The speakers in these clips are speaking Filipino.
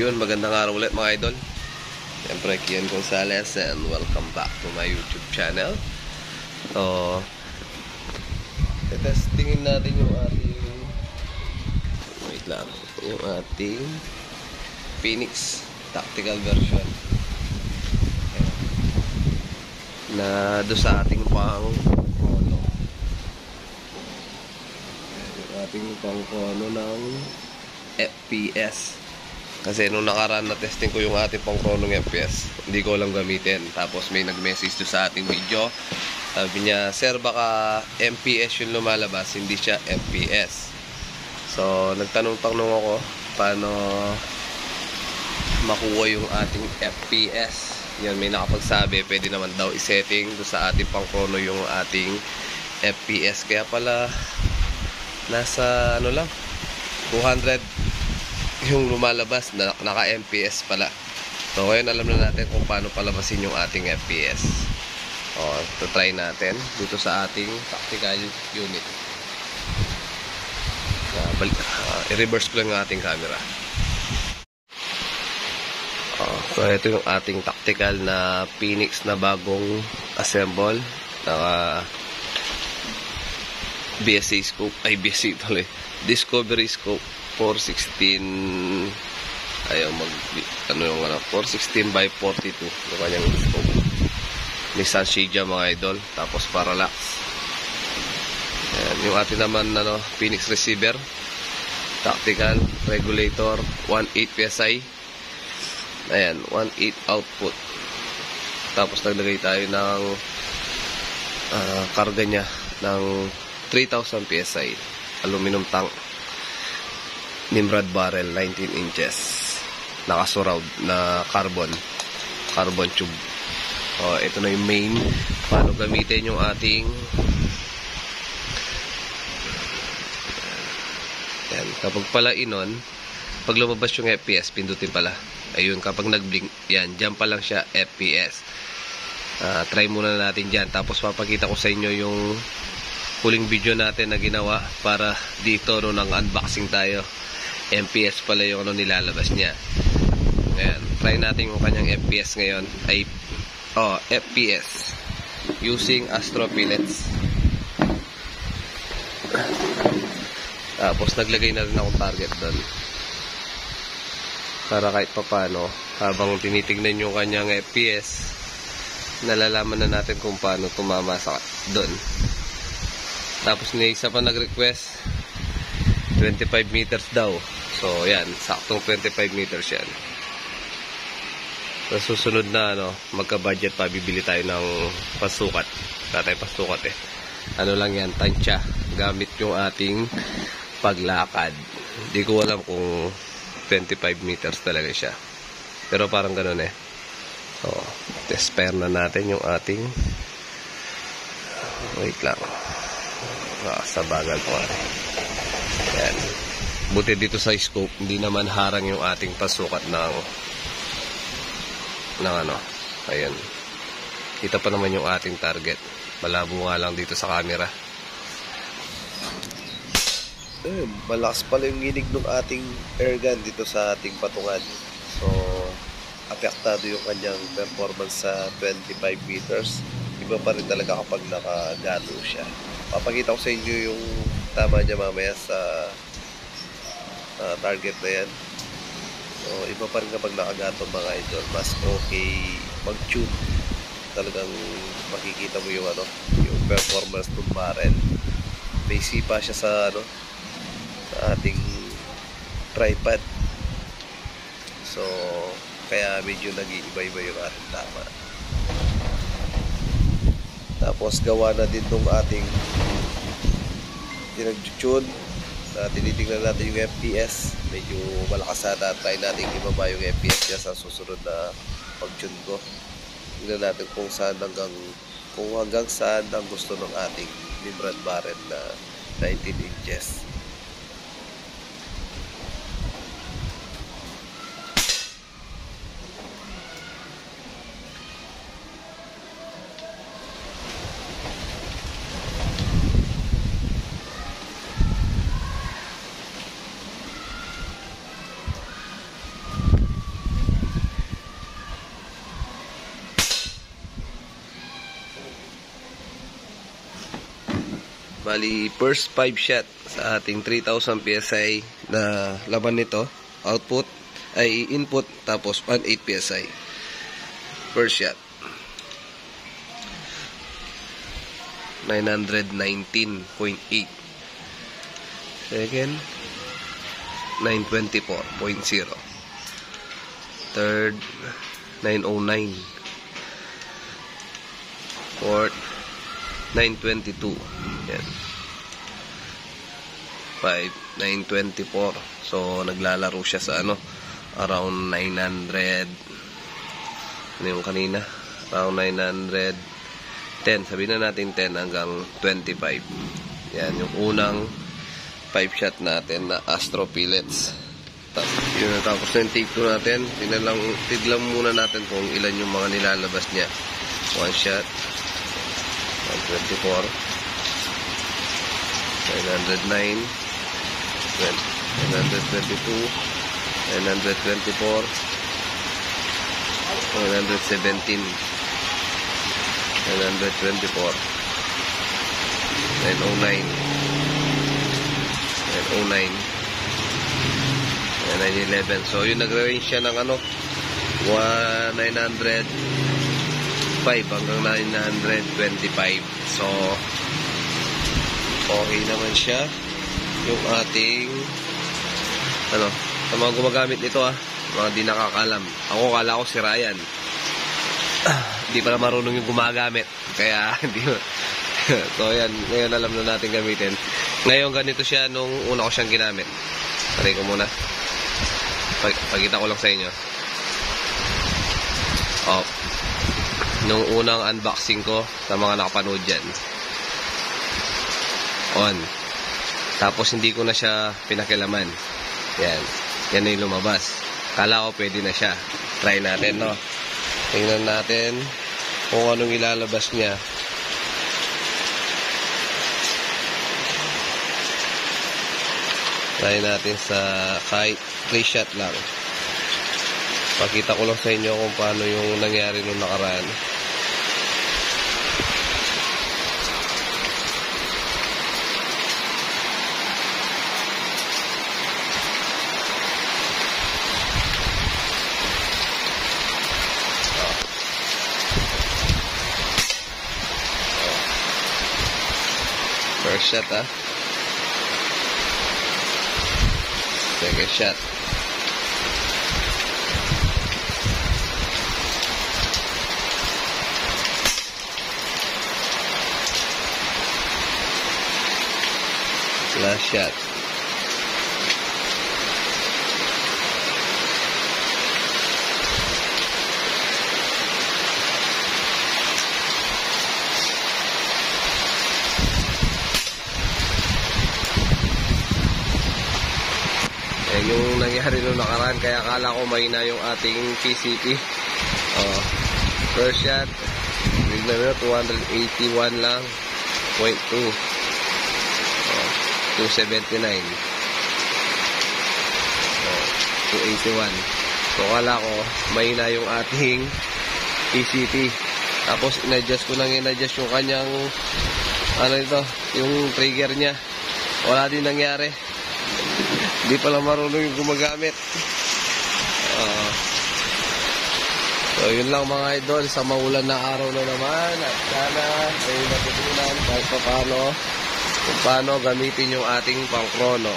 Yun, magandang araw ulit mga idol. Siyempre, Kian Gonzalez and welcome back to my YouTube channel. So, testingin natin yung ating yung ating Phoenix tactical version na do sa ating pang chrono. Yung ating pang chrono ng FPS. Kasi nung nakaraan na testing ko yung ating pang chrono ng FPS, hindi ko lang gamitin. Tapos may nag-message do sa ating video. Sabi niya, sir, baka MPS yung lumalabas, hindi siya FPS. So, nagtanong-tanong ako paano makuha yung ating FPS. Yan, may nakapagsabi, pwede naman daw isetting do sa ating pang chrono yung ating FPS. Kaya pala, nasa ano lang, 200 yung lumalabas, naka-MPS pala. So, ngayon alam na natin kung paano palabasin yung ating FPS. O, ito try natin dito sa ating tactical unit. I-reverse ko lang yung ating camera. So, ito yung ating tactical na Phoenix na bagong assemble. Naka BSA scope, ay BSA tuloy, Discovery scope 416, ayaw mag, ano yung 416 by 42 yung kanyang scope. Nissan Shigia mga idol. Tapos parallax. Ayan, yung atin naman Phoenix receiver tactical regulator 1.8 PSI. Ayan, 1.8 output. Tapos naglagay tayo ng karga nya ng 3,000 PSI aluminum tank, Nimrod barrel 19 inches, nakasurround na carbon tube. Ito na yung main, paano gamitin yung ating yan. Kapag pala inon, pag lumabas yung FPS, pindutin pala. Ayun, kapag nag-blink, yan, dyan pa lang siya FPS. Try muna natin dyan. Tapos papakita ko sa inyo yung huling video natin na ginawa para dito nung unboxing tayo. MPS pala yung nilalabas niya. Ayan, try natin yung kanyang FPS ngayon. Ay, FPS using Astro pellets. Tapos naglagay na rin akong target doon. Para kahit papano, habang tinitignan yung kanyang FPS, nalalaman na natin kung paano tumama sa doon. Tapos may isa pa nag-request 25 meters daw. So yan, saktong 25 meters yan. So susunod na magka-budget pa, bibili tayo ng pasukat. Tatay pasukat ano lang yan, tansya, gamit yung ating paglakad. Hindi ko alam kung 25 meters talaga siya, pero parang ganun So test pair na natin yung ating, wait lang, sa bagal po yan. Buti dito sa scope, hindi naman harang yung ating pasukat ng ayan, kita pa naman yung ating target. Malabo nga lang dito sa camera. Malakas pala yung ginig ng ating airgun dito sa ating patungan. So apektado yung kanyang performance sa 25 meters. Iba pa rin talaga kapag nakagato siya. Papakita ko sa inyo yung tama niya mamaya sa target na yan. So iba pa rin kapag nakagato mga idol. Mas okay mag-tune. Talagang makikita mo yung yung performance ng barrel. May sipa siya sa sa ating tripod. So kaya medyo nag-iiba-iba yung ating tama. Tapos gawa na din tong ating tinag-tune na tinitingnan natin yung FPS. Medyo malakas ata. Try natin ibaba yung FPS niya sa susunod na pag-tune ko. Tingnan natin kung hanggang saan ang gusto ng ating Nimrod barrel na 19 inches. Bali, first 5 shot sa ating 3,000 PSI na laban nito. Output ay input, tapos 1.8 PSI. First shot. 919.8. Second, 924.0. Third, 909. Fourth, 922. Yan. 5, 924. So, naglalaro siya sa around 900. Ano yung kanina? Around 910. Sabihin na natin 10 hanggang 25. Yan, yung unang 5 shot natin na Astro Pellets. Yun, tapos na yung take 2 natin. Tignan muna natin kung ilan yung mga nilalabas niya. 1 shot, 124, 909, 922, 924, 917, 924, 909, 909, 911. So yun, nagre-range siya ng 905 hanggang 925. So okay naman siya. Yung ating sa mga gumagamit nito, mga di nakakalam. Ako, kala ko si Ryan. Hindi pala marunong yung gumagamit, kaya hindi. So yan, ngayon alam na natin gamitin. Ngayon ganito siya nung una ko siyang ginamit. Try ko muna. Pagkita ko lang sa inyo. Nung unang unboxing ko sa mga nakapanood dyan, on. Tapos hindi ko na siya pinakilaman. Yan. Yan na yung lumabas. Kala ko pwede na siya. Try natin, no? Tingnan natin kung anong ilalabas niya. Try natin sa kahit 3 shot lang. Pakita ko lang sa inyo kung paano yung nangyari nung nakaraan. First shot, second shot. Last shot. Yung nangyari nung nakaraan, kaya akala ko mahina yung ating PCP. First shot, bigla na 281 lang, 0.2, 279, 281. So akala ko mahina yung ating PCP. Tapos in-adjust ko yung kanyang yung trigger niya. Wala din nangyari. Hindi pala marunong yung gumagamit. So yun lang mga idol, sa maulan na araw na naman, at sana ay natutunan kahit paano kung paano gamitin yung ating pang-chrono.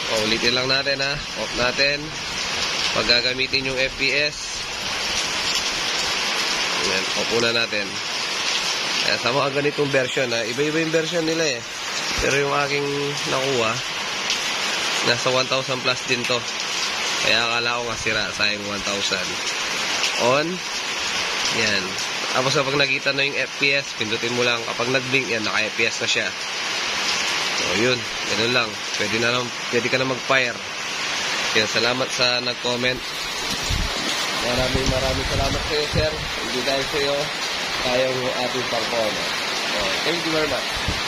So ulitin lang natin, off natin pag gagamitin yung FPS. Ayan, off muna natin. Ayan, sa mga ganitong version, iba-iba yung version nila eh. Pero yung aking nakuha, nasa 1,000 plus din to. Kaya akala ko masira, sayang 1,000. On. Yan. Tapos kapag nakita na yung FPS, pindutin mo lang. Kapag nag-blink yan, naka-FPS na siya. So yun, ganun lang. Pwede ka na mag-fire. Yan, salamat sa nag-comment. Maraming salamat sa iyo, sir. Hindi dahil sa iyo, kaya yung ating pang-comment. Thank you very much.